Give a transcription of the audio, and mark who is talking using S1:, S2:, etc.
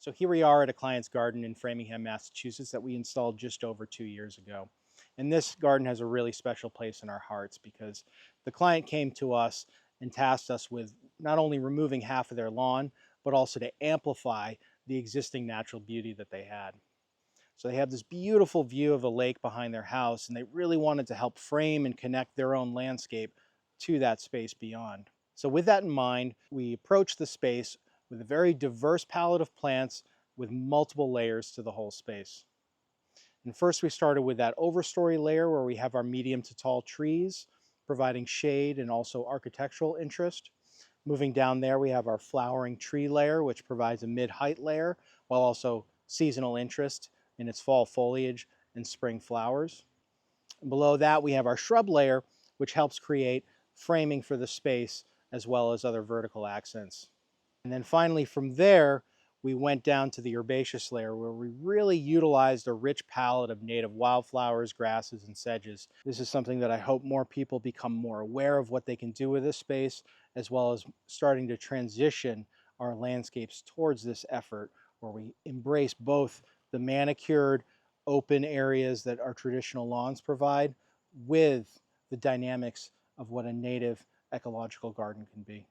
S1: So here we are at a client's garden in Framingham, Massachusetts that we installed just over 2 years ago. And this garden has a really special place in our hearts because the client came to us and tasked us with not only removing half of their lawn, but also to amplify the existing natural beauty that they had. So they have this beautiful view of a lake behind their house, and they really wanted to help frame and connect their own landscape to that space beyond. So with that in mind, we approached the space with a very diverse palette of plants with multiple layers to the whole space. And first we started with that overstory layer where we have our medium to tall trees, providing shade and also architectural interest. Moving down there, we have our flowering tree layer, which provides a mid-height layer, while also seasonal interest in its fall foliage and spring flowers. And below that, we have our shrub layer, which helps create framing for the space as well as other vertical accents. And then finally from there, we went down to the herbaceous layer where we really utilized a rich palette of native wildflowers, grasses, and sedges. This is something that I hope more people become more aware of what they can do with this space, as well as starting to transition our landscapes towards this effort where we embrace both the manicured open areas that our traditional lawns provide with the dynamics of what a native ecological garden can be.